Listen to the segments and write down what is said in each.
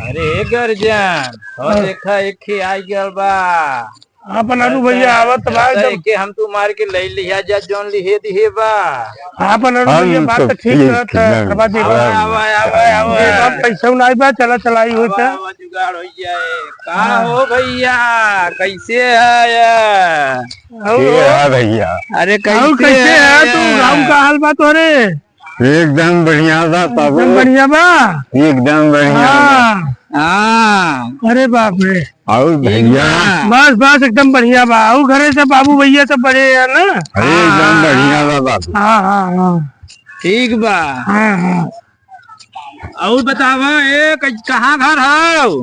अरे गर्जन और देखा एक ही आई गल बा। हाँ पनारू भैया आवत बा एकदम। के हम तू मार के ले लिया जा जोन लिहे दिहे बा। हाँ पनारू भैया बात तो ठीक रहत है। करवा दे आवा आवा आवा आवा पैसा नहीं बा चला चलाई हो आवा आवा जुगाड़ हो जाए। का हो भैया कैसे है या? भैया अरे कैसे है तू? गाँव का हाल बा तोरे? एकदम बढ़िया बा बाबू, एकदम बढ़िया बा, एकदम बढ़िया। अरे बाप रे। और भैया बस बस एकदम बढ़िया बा। और घरे से बाबू भैया सब बड़े है ना? अरे एकदम बढ़िया बा बाबू। हाँ हाँ हाँ ठीक बा। हाँ हाँ और बतावा ए कहाँ घर हो?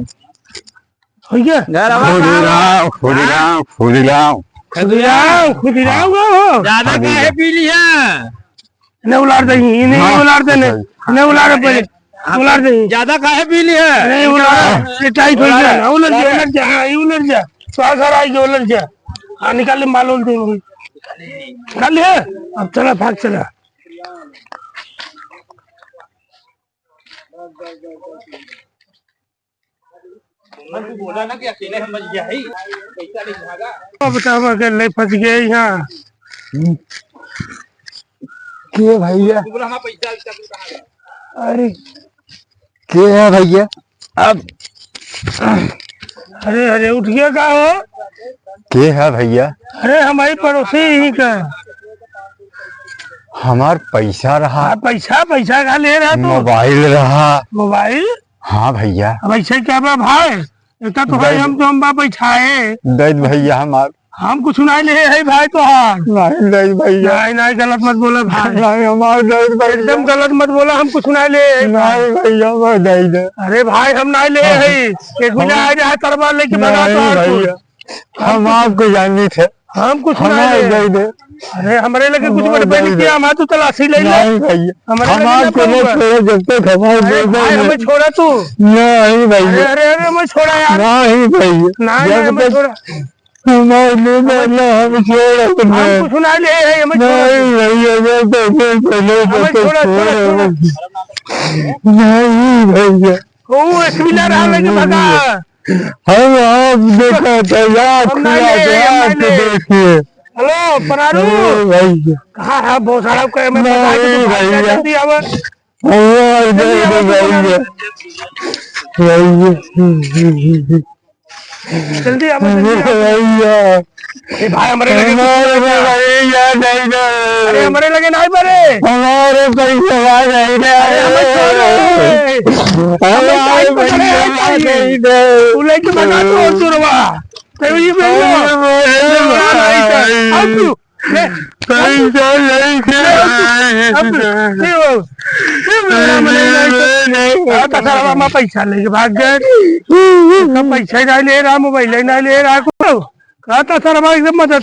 भैया घर खुदिराम खुदिराम खुदिराम खुदिराम हो। ज्यादा काहे पी लिया? नहीं उलार दही, नहीं उलार दे, नहीं उलार पहले उलार दही। ज्यादा काहे पी लिया? नहीं उलार, टाइट हो गया ना। उलझ जा, उलझ जा, हाँ उलझ जा। श्वास आ रहा है, उलझ जा। हाँ निकाल ले, मालूम दे निकाल ले। अब चला भाग चला। बोला ना कि अकेले हम बच गया ही पैसा नहीं भागा। बतावा के ले फंस गए यहाँ। के भैया? हमारा पैसा अरे के है भैया? अब अरे अरे उठ गया का हो? के है भैया? अरे हमारी पड़ोसी ही का। हमार पैसा रहा। पैसा पैसा का ले रहा तू? मोबाइल रहा। मोबाइल? हाँ भैया। अब ऐसे क्या बा भाई? इतना तो भाई हम तो हम बा बैठाए दैत भैया हमार। हम कुछ नहीं ले है भाई तो हार। नहीं दैत भैया, नहीं नहीं गलत मत बोला भाई। नहीं हमार दैत भैया, एकदम गलत मत बोला। हम कुछ नहीं ले। नहीं भैया मैं दैत। अरे भाई हम नहीं ले है। एक मिनट आ जाए तरबा लेके भगा तो हार भैया हम आपको जानते थे। हम कुछ नहीं हमारे ले। दैत। अरे हमारे लगे कुछ बर्बाद नहीं किया। हम तो तलाशी ले ले। नहीं भैया हम आपको नहीं छोड़े जब तक हमारे भाई हमें छोड़ा तू। नहीं अरे भैया, अरे अरे हमें छोड़ा यार। नहीं भैया, नहीं हमें छोड़ा। हमारे हम छोड़ा हम कुछ नहीं ले है। हमें छोड़ा। नहीं भैया मैं हमें छोड़ा छोड़ा। नहीं भैया ओ एक मिनट रहा लेके भगा। हम आप देखा था यार देखिए। हेलो पनारू भैया कहाँ है? बहुत सारा कहे मैं नहीं भैया। जल्दी आवा। जल्दी आवा भैया भाई हमारे लगे अरे हमारे लगे नहीं बरे। हमारे पैसा नहीं तू लेके भगा तो चुरवा तो ये पैसा लेके भाग गए। पैसा नहीं ले रहा, मोबाइल नहीं ले रहा। कहता सर एकदम मदद